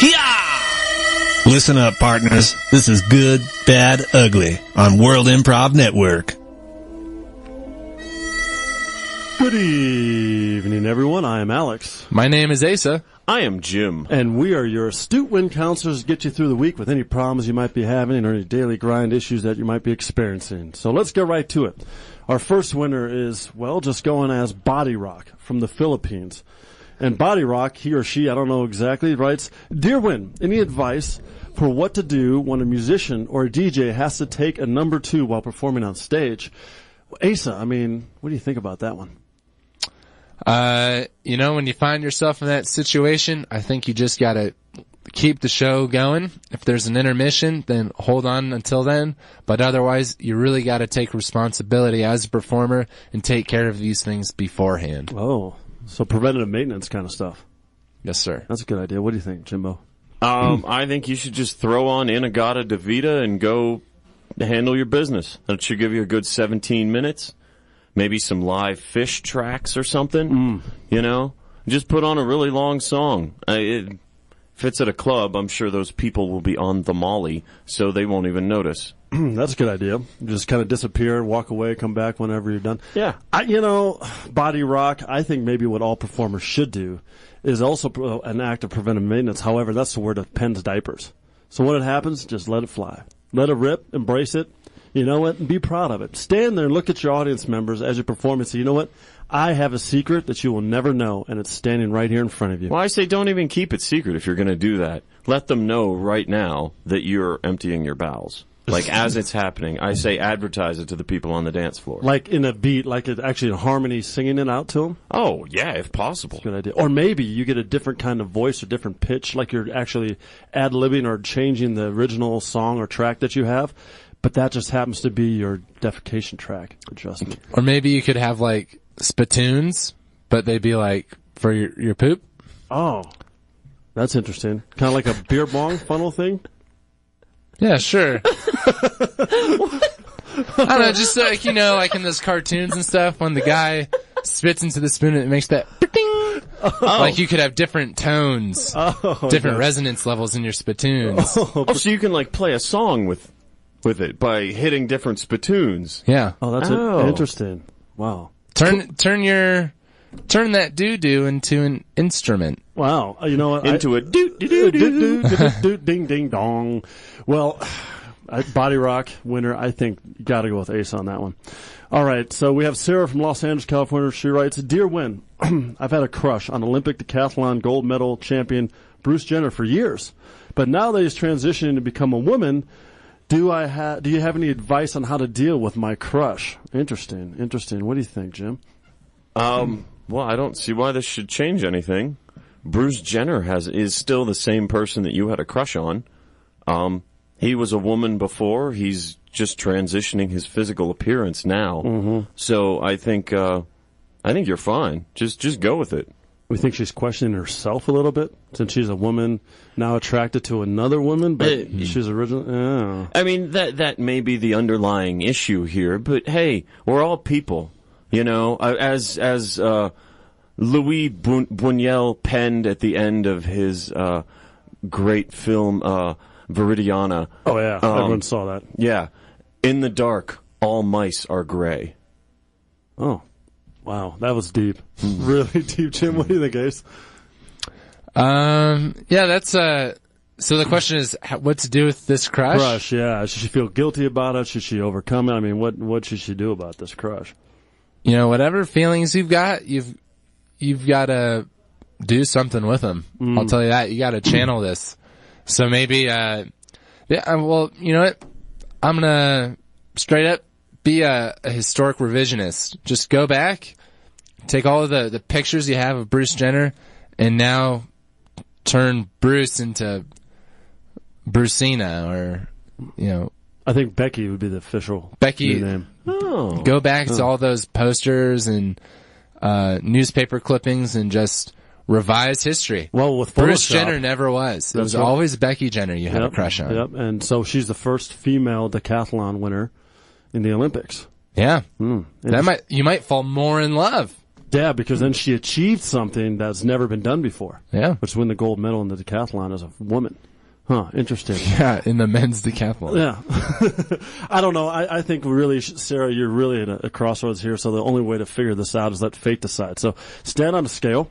Yeah! Listen up, partners. This is Good, Bad, Ugly on World Improv Network. Good evening, everyone. I am Alex. My name is Asa. I am Jim. And we are your astute wind counselors to get you through the week with any problems you might be having or any daily grind issues that you might be experiencing. So let's get right to it. Our first winner is, well, just going as Body Rock from the Philippines. And Body Rock, he or she, I don't know exactly, writes, Dear Win, any advice for what to do when a musician or a DJ has to take a number 2 while performing on stage? Asa, I mean, what do you think about that one? When you find yourself in that situation, I think you just gotta keep the show going. If there's an intermission, then hold on until then. But otherwise, you really gotta take responsibility as a performer and take care of these things beforehand. Oh, so preventative maintenance kind of stuff. Yes, sir. That's a good idea. What do you think, Jimbo? I think you should just throw on Inagata Davida and go handle your business. That should give you a good 17 minutes. Maybe some live fish tracks or something, you know? Just put on a really long song. If it's at a club, I'm sure those people will be on the molly, so they won't even notice. That's a good idea. Just kind of disappear, walk away, come back whenever you're done. Yeah. Body Rock, I think maybe what all performers should do is also an act of preventive maintenance. However, that's the word of Penn's diapers. So when it happens, just let it fly. Let it rip, embrace it. You know what? Be proud of it. Stand there and look at your audience members as you perform and say, you know what? I have a secret that you will never know, and it's standing right here in front of you. Well, I say don't even keep it secret if you're going to do that. Let them know right now that you're emptying your bowels. Like, as it's happening, I say advertise it to the people on the dance floor. Like in a beat, like it actually in harmony, singing it out to them? Oh, yeah, if possible. Good idea. Or maybe you get a different kind of voice or different pitch, like you're actually ad-libbing or changing the original song or track that you have. But that just happens to be your defecation track adjustment. Or maybe you could have, like, spittoons, but they'd be, like, for your poop. Oh, that's interesting. Kind of like a beer bong funnel thing? Yeah, sure. I don't know, just like, like in those cartoons and stuff, when the guy spits into the spoon and it makes that ding. Oh. Like you could have different tones, different resonance levels in your spittoons. Oh, so you can, like, play a song with it by hitting different spittoons. Yeah. Oh, that's interesting. Wow. Turn that doo-doo into an instrument. Wow. You know what? Into a doo-doo-doo-doo. Ding, ding, dong. Well, Body Rock winner, I think you got to go with Ace on that one. All right. So we have Sarah from Los Angeles, California. She writes, Dear Win, I've had a crush on Olympic decathlon gold medal champion Bruce Jenner for years. But now that he's transitioning to become a woman, do you have any advice on how to deal with my crush? Interesting. What do you think, Jim? Well, I don't see why this should change anything. Bruce Jenner is still the same person that you had a crush on. He was a woman before. He's just transitioning his physical appearance now. Mm-hmm. So I think you're fine. Just go with it. We think she's questioning herself a little bit, since she's a woman now attracted to another woman, but she's original. Oh. I mean, that may be the underlying issue here, but hey, we're all people, as Louis Buñuel penned at the end of his great film Viridiana. Oh yeah, everyone saw that. Yeah, in the dark, all mice are gray. Oh. Wow, that was deep. Really deep, Jim. What do you think, Ace? Yeah, that's, so the question is, what to do with this crush? Crush, yeah. Should she feel guilty about it? Should she overcome it? I mean, what should she do about this crush? Whatever feelings you've got, you've got to do something with them. I'll tell you that. You got to channel this. So maybe, well, you know what? I'm gonna straight up be a historic revisionist. Just go back, take all of the pictures you have of Bruce Jenner, and now turn Bruce into Brucina, or, I think Becky would be the official Becky name. Oh. Go back to all those posters and newspaper clippings and just revise history. Well, with Photoshop, Bruce Jenner never was. It was always Becky Jenner you had a crush on. Yep, and so she's the first female decathlon winner in the Olympics. Yeah. You might fall more in love Yeah, because then she achieved something that's never been done before. Yeah. Which is win the gold medal in the decathlon as a woman. Huh, interesting. Yeah, in the men's decathlon. Yeah. I don't know. I think really, Sarah, you're really at a crossroads here, so the only way to figure this out is let fate decide. So stand on a scale.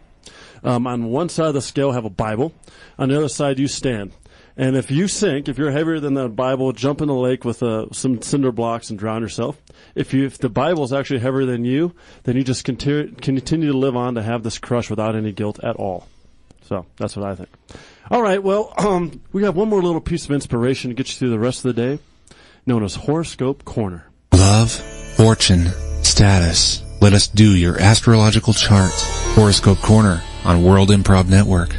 On one side of the scale, have a Bible. On the other side, you stand. And if you sink, if you're heavier than the Bible, jump in the lake with some cinder blocks and drown yourself. If the Bible is actually heavier than you, then you just continue to live on to have this crush without any guilt at all. So that's what I think. All right, well, we have one more little piece of inspiration to get you through the rest of the day, known as Horoscope Corner. Love, fortune, status. Let us do your astrological chart. Horoscope Corner on World Improv Network.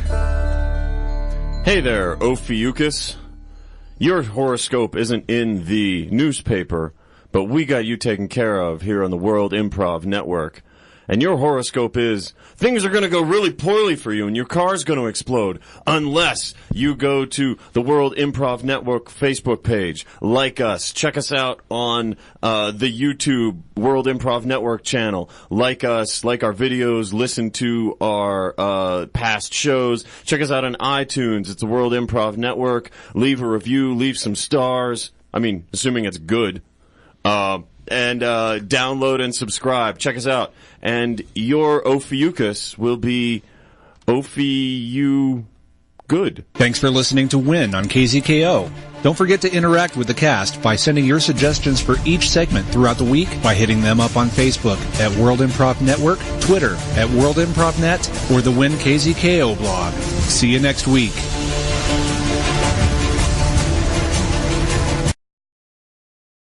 Hey there, Ophiuchus. Your horoscope isn't in the newspaper, but we got you taken care of here on the World Improv Network. And your horoscope is, things are going to go really poorly for you and your car's going to explode unless you go to the World Improv Network Facebook page. Like us. Check us out on the YouTube World Improv Network channel. Like us. Like our videos. Listen to our past shows. Check us out on iTunes. It's the World Improv Network. Leave a review. Leave some stars. I mean, assuming it's good. And download and subscribe. Check us out. And your Ophiuchus will be Ophiu good. Thanks for listening to Win on KZKO. Don't forget to interact with the cast by sending your suggestions for each segment throughout the week by hitting them up on Facebook at World Improv Network, Twitter at World Improv Net, or the Win KZKO blog. See you next week.